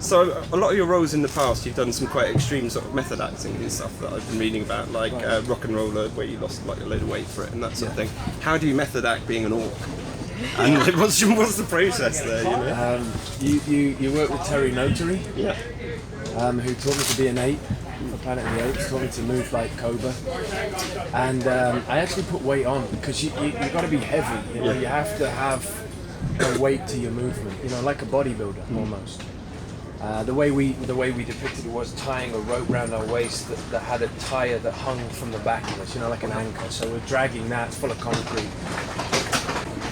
So a lot of your roles in the past, you've done some quite extreme sort of method acting and stuff that I've been reading about, like Rock and Roller, where you lost like a load of weight for it and that sort of thing. How do you method act being an orc? And like, what's the process there? You work with Terry Notary, Yeah. Who taught me to be an ape for Planet of the Apes, taught me to move like Cobra, and I actually put weight on because you got to be heavy. You know, you have to have a weight to your movement. You know, like a bodybuilder almost. The way we depicted it was tying a rope around our waist that had a tire that hung from the back of us, you know, like an anchor. So we're dragging that, it's full of concrete.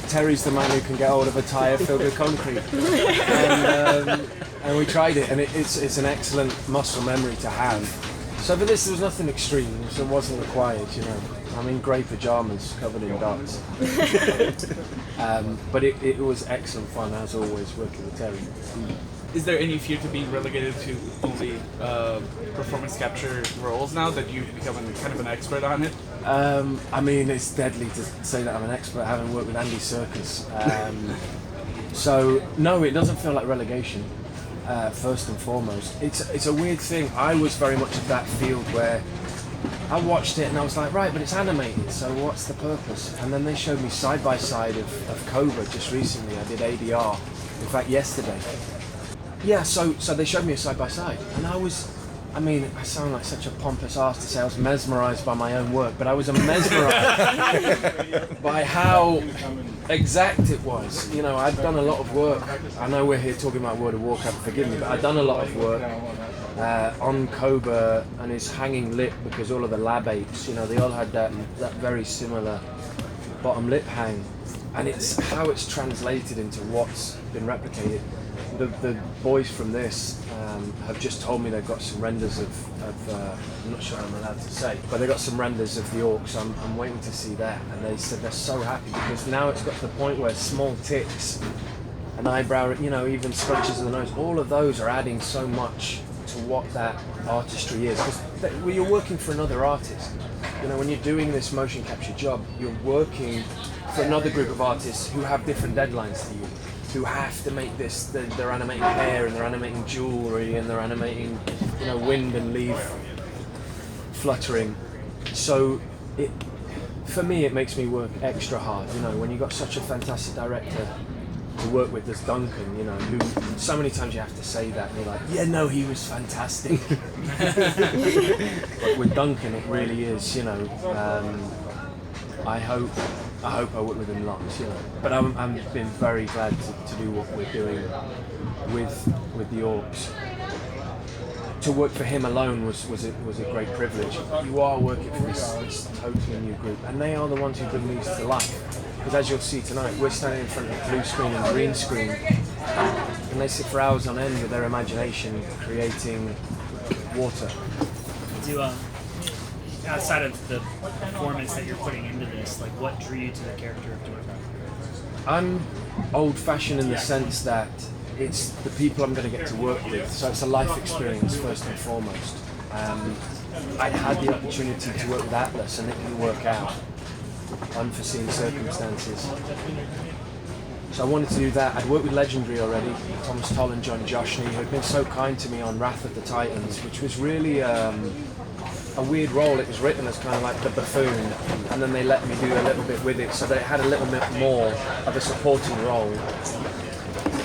Terry's the man who can get hold of a tire filled with concrete. And we tried it, and it's an excellent muscle memory to have. So for this, there was nothing extreme, so it wasn't required, you know. I'm in grey pyjamas covered in dots. But it was excellent fun, as always, working with Terry. Is there any fear to being relegated to only performance capture roles now that you've become kind of an expert on it? I mean, it's deadly to say that I'm an expert having worked with Andy Serkis. So, no, it doesn't feel like relegation, first and foremost. It's a weird thing. I was very much of that field where I watched it and I was like, right, but it's animated, so what's the purpose? And then they showed me side-by-side of Cobra just recently. I did ADR, in fact, yesterday. Yeah, so they showed me a side-by-side, and I mean, I sound like such a pompous ass to say I was mesmerised by my own work, but I was mesmerised by how exact it was. You know, I'd done a lot of work. I know we're here talking about World of Warcraft, forgive me, but I'd done a lot of work on Cobra and his hanging lip, because all of the lab apes, you know, they all had that very similar bottom lip hang, and it's how it's translated into what's been replicated. The boys from this have just told me they've got some renders of I'm not sure I'm allowed to say, but they got some renders of the orcs. I'm waiting to see that, and they said they're so happy because now it's got to the point where small ticks, an eyebrow, you know, even scratches of the nose, all of those are adding so much to what that artistry is, because you're working for another artist. You know, when you're doing this motion capture job, you're working for another group of artists who have different deadlines to you, who have to make this. They're animating hair, and they're animating jewellery, and they're animating, you know, wind and leaf fluttering. So for me, it makes me work extra hard. You know, when you've got such a fantastic director to work with, as Duncan, you know, who so many times you have to say that, and you're like, yeah, no, he was fantastic. But with Duncan, it really is, you know. I hope I work with him lots, you know. But I'm been very glad to do what we're doing with the orcs. To work for him alone was a great privilege. You are working for this totally new group, and they are the ones who bring these to life. Because as you'll see tonight, we're standing in front of blue screen and green screen, and they sit for hours on end with their imagination creating water. Outside of the performance that you're putting into this, like, what drew you to the character of Duran? I'm old-fashioned in the sense that it's the people I'm going to get to work with, so it's a life experience first and foremost. I had the opportunity to work with Atlas, and it didn't work out. Unforeseen circumstances. So I wanted to do that. I'd worked with Legendary already, Thomas Toll and John Joshney, who had been so kind to me on Wrath of the Titans, which was really a weird role. It was written as kind of like the buffoon, and then they let me do a little bit with it, so they had a little bit more of a supporting role.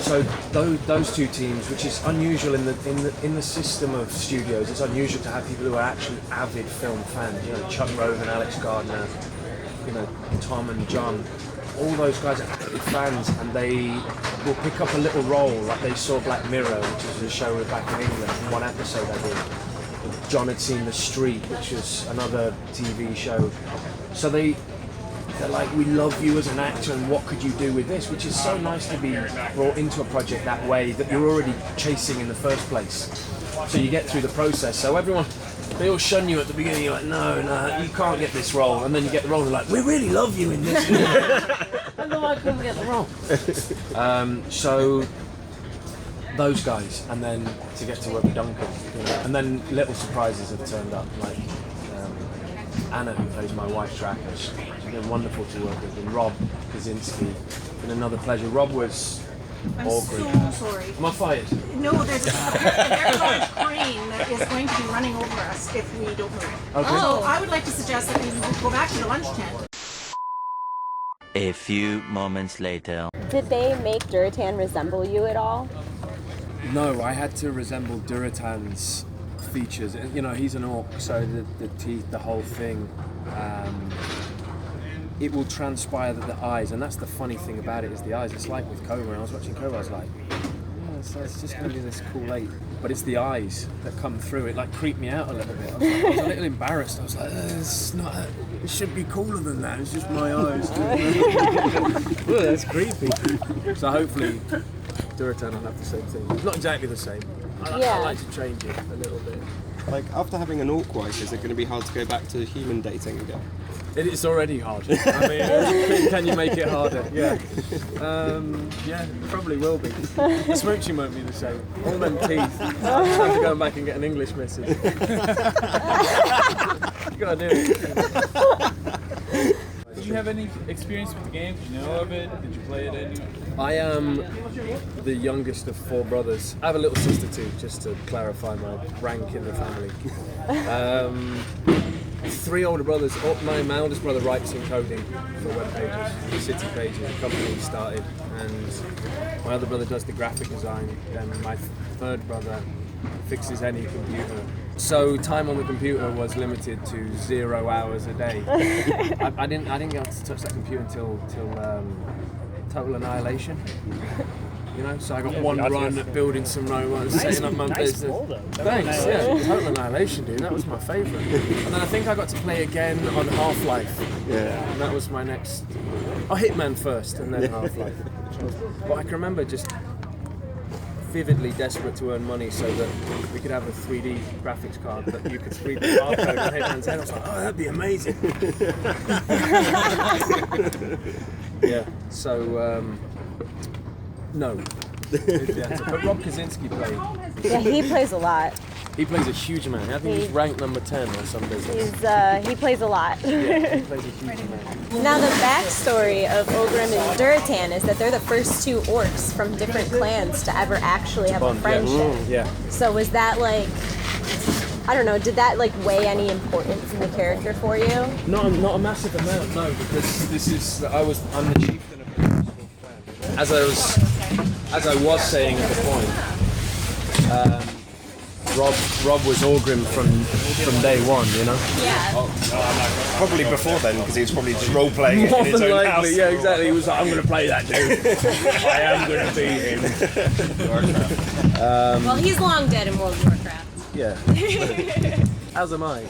So those two teams, which is unusual in the system of studios, it's unusual to have people who are actually avid film fans. You know, Chuck Roven, Alex Gardner, you know, Tom and John. All those guys are avid fans, and they will pick up a little role. Like they saw Black Mirror, which was a show back in England. One episode I did. John had seen The Street, which was another TV show. So they're like, we love you as an actor, and what could you do with this? Which is so nice to be brought into a project that way, that you're already chasing in the first place. So you get through the process. So they all shun you at the beginning. You're like, no, you can't get this role. And then you get the role, and they're like, we really love you in this. And then I couldn't get the role. So those guys, and then to get to work with Duncan, you know, and then little surprises have turned up, like Anna, who plays my wife Tracker. She's been wonderful to work with, and Rob Kaczynski, been another pleasure. Rob was I'm Augury. so sorry. Am I fired? No, there's a very large crane that is going to be running over us if we don't move. Okay. So I would like to suggest that we go back to the lunch tent. A few moments later. Did they make Durotan resemble you at all? No, I had to resemble Durotan's features. You know, he's an orc, so the teeth, the whole thing. It will transpire that the eyes, and that's the funny thing about it, is the eyes. It's like with Cobra. When I was watching Cobra, I was like, oh, so it's just going to be this cool ape. But it's the eyes that come through. It like creeped me out a little bit. I was a little embarrassed. I was like, it's not. It should be cooler than that. It's just my eyes. Oh, that's creepy. So hopefully, Durotan will have the same thing. It's not exactly the same. I like to change it a little bit. Like, after having an orc wife, is it going to be hard to go back to human dating again? It's already hard. I mean, can you make it harder? Yeah. Yeah, it probably will be. The smooching won't be the same. All them teeth. I'm trying to go back and get an English message. You gotta do it. Did you have any experience with the game? Did you know of it? Did you play it anywhere? I am the youngest of 4 brothers. I have a little sister too, just to clarify my rank in the family. 3 older brothers. My oldest brother writes and coding for web pages, city pages, a company he started, and my other brother does the graphic design, and my third brother fixes any computer. So time on the computer was limited to 0 hours a day. I didn't get to touch that computer until Total Annihilation. You know, so I got one run at building some robots, setting up my business. Thanks, yeah. Total Annihilation, dude, that was my favourite. And then I think I got to play again on Half-Life. Yeah. And that was my next... Oh, Hitman first, and then Half-Life. But I can remember just vividly desperate to earn money so that we could have a 3D graphics card that you could read the barcode on Hitman's head. I was like, oh, that'd be amazing. Yeah, so... No. But Rob Kaczynski played. Yeah, he plays a lot. He plays a huge amount. I think he's ranked number 10 or some business. He plays a lot. Yeah, he plays a huge amount. Now the backstory of Ogrim and Durotan is that they're the first 2 orcs from different clans to ever actually have a friendship. Yeah. So was that like, I don't know, did that like weigh any importance in the character for you? Not a massive amount, no, because I'm the chieftain of the peaceful clan. As I was saying at the point, Rob was Ogrim from day one, you know? Yeah. Probably before then, because he was probably just role-playing it More in his than own likely, house. yeah, exactly. He was like, I'm going to play that dude. I am going to beat him. Warcraft. Well, he's long dead in World of Warcraft. Yeah. As am I.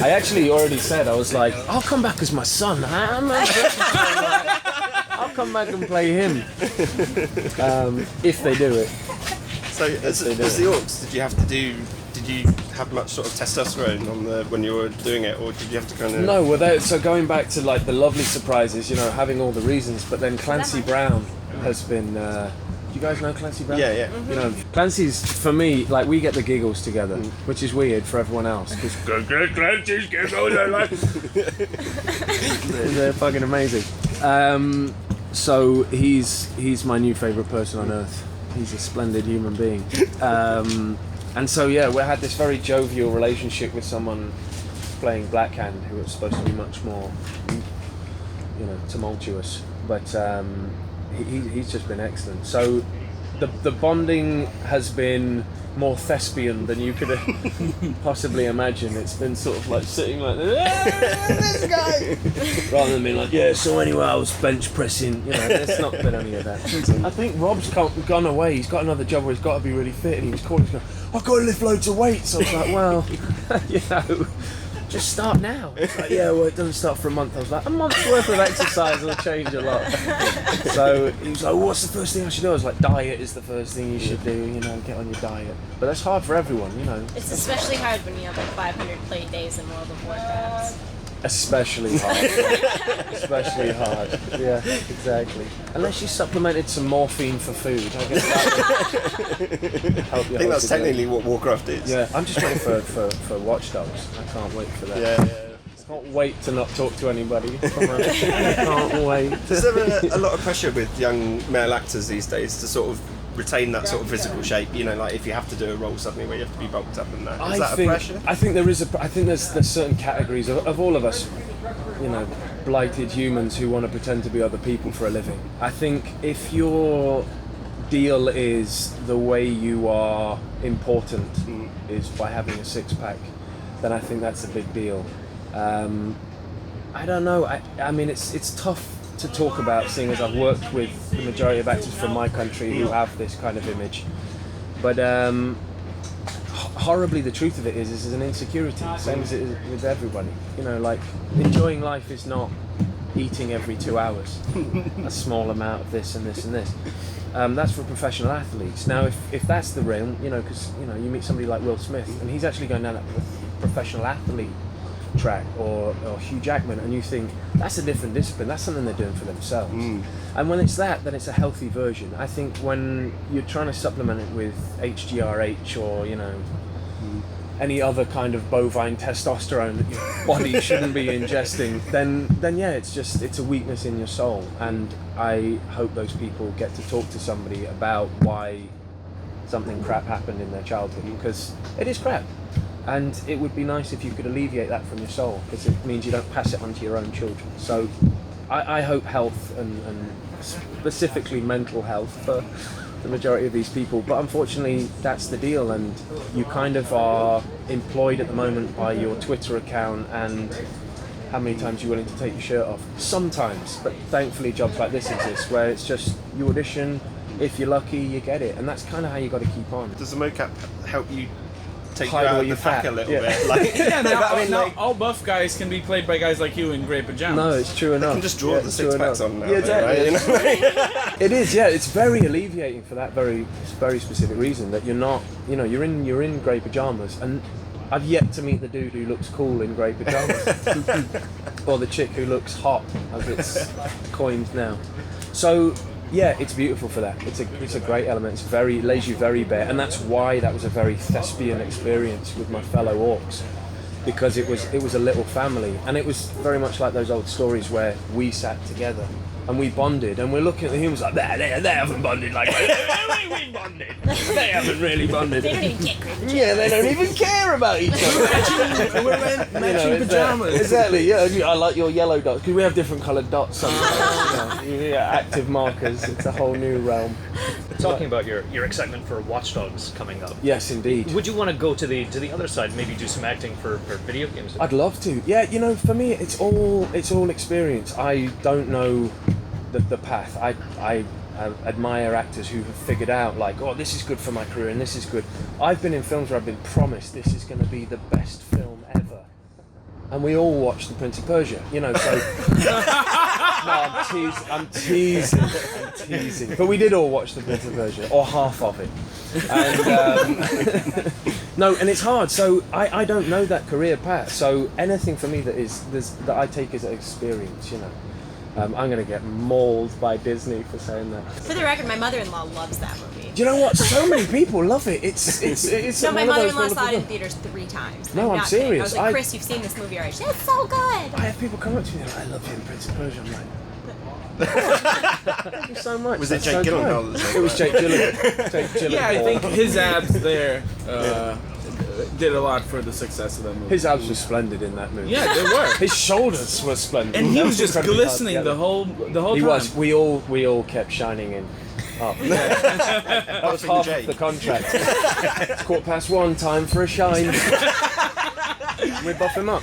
I actually already said, I was like, I'll come back as my son. I'll come back and play him. If they do it. So, as the orcs, did you have much sort of testosterone when you were doing it, or did you have to kind of... No, so going back to like the lovely surprises, you know, having all the reasons, but then Clancy Brown has been... do you guys know Clancy Brown? Yeah, yeah. You know, Clancy's, for me, like, we get the giggles together, which is weird for everyone else, because Clancy's giggles, they're fucking amazing. So he's my new favourite person on earth. He's a splendid human being. And so, yeah, we had this very jovial relationship with someone playing Blackhand, who was supposed to be much more, you know, tumultuous. But he's just been excellent. So the bonding has been more thespian than you could possibly imagine. It's been sort of like sitting like this guy, rather than being like, yeah. So anyway, I was bench pressing. You know, it's not been any of that. I think Rob's gone away. He's got another job where he's got to be really fit, and he was calling. He's going, I've got to lift loads of weights. So I was like, well, you know, just start now. It's like, yeah, well, it doesn't start for a month. I was like, a month's worth of exercise will change a lot. So he was like, well, what's the first thing I should do? I was like, diet is the first thing you should do, you know, get on your diet. But that's hard for everyone, you know. It's especially hard when you have like 500 play days in World of Warcraft. Especially hard. Especially hard. Yeah, exactly. Unless you supplemented some morphine for food, I guess that would help you. I think that's technically what Warcraft is. Yeah, I'm just waiting for Watch Dogs. I can't wait for that. Yeah. Can't wait to not talk to anybody. Can't wait. Is there a lot of pressure with young male actors these days to sort of retain that sort of physical shape? You know, like if you have to do a role suddenly where you have to be bulked up and that. Is that a pressure? I think there is I think there's certain categories of all of us, you know, blighted humans who want to pretend to be other people for a living. I think if your deal is the way you are important is by having a six-pack, then I think that's a big deal. I don't know. I mean, it's tough to talk about, seeing as I've worked with the majority of actors from my country who have this kind of image. But horribly, the truth of it is an insecurity, same as it is with everybody. You know, like, enjoying life is not eating every 2 hours, a small amount of this and this and this. That's for professional athletes. Now, if that's the realm, you know, because, you know, you meet somebody like Will Smith, and he's actually going down that professional athlete track, or Hugh Jackman, and you think, that's a different discipline, that's something they're doing for themselves. And when it's that, then it's a healthy version. I think when you're trying to supplement it with HGRH or, you know, any other kind of bovine testosterone that your body shouldn't be ingesting, then yeah, it's a weakness in your soul. And I hope those people get to talk to somebody about why something crap happened in their childhood, because it is crap. And it would be nice if you could alleviate that from your soul, because it means you don't pass it on to your own children. So I hope health, and specifically mental health, for the majority of these people. But unfortunately, that's the deal, and you kind of are employed at the moment by your Twitter account and how many times you're willing to take your shirt off. Sometimes, but thankfully jobs like this exist, where it's just you audition, if you're lucky, you get it. And that's kind of how you got to keep on. Does the mocap help you take Hide you out all of the your pack fat. a little Yeah. bit? Like, Yeah, now, I mean, now like, all buff guys can be played by guys like you in grey pajamas. No, it's true enough. I can just draw the it's true six-packs enough. on now, Yeah, exactly. right? You know? It is, yeah. It's very alleviating for that very specific reason, that you're not, you know, you're in grey pajamas, and I've yet to meet the dude who looks cool in grey pajamas, or the chick who looks hot, as it's coined now. So yeah, it's beautiful for that. It's a great element. It lays you very bare, and that's why that was a very thespian experience with my fellow orcs, because it was a little family, and it was very much like those old stories where we sat together and we bonded, and we're looking at the humans like, they haven't bonded like we bonded. They haven't really bonded. They don't even get great. Yeah, they don't even care about each other. We're wearing matching pajamas. Exactly, yeah. I like your yellow dots, because we have different coloured dots sometimes. Yeah, active markers. It's a whole new realm. Talking about your excitement for Watch Dogs coming up. Yes, indeed. Would you want to go to the other side, maybe do some acting for video games? I'd love to. Yeah, you know, for me, it's all experience. I don't know the path. I admire actors who have figured out, like, oh, this is good for my career and this is good. I've been in films where I've been promised this is going to be the best film ever, and we all watched The Prince of Persia, you know. So no, I'm teasing. But we did all watch The Prince of Persia, or half of it. And no, and it's hard. So I don't know that career path. So anything for me that I take as an experience, you know. I'm going to get mauled by Disney for saying that. For the record, my mother-in-law loves that movie. Do you know what? So many people love it. It's No, my one of those mother-in-law wonderful saw it in things. theaters 3 times. No, I'm not kidding. serious. I was like, Chris, you've seen this movie already. She said, it's so good. I have people come up to me and like, I love you in Prince of Persia. I'm like, thank you so much. Was it That's Jake so Gyllenhaal kind. that said It was that? Jake Gyllenhaal. Jake Gyllenhaal. Yeah, I think his abs there did a lot for the success of that movie. His abs were splendid in that movie. Yeah, they were. His shoulders were splendid. And he That was just incredibly hard glistening together. the whole He time. was. We all kept shining in. Up. That was half Jake. of the contract. It's 1:15, time for a shine. We buff him up.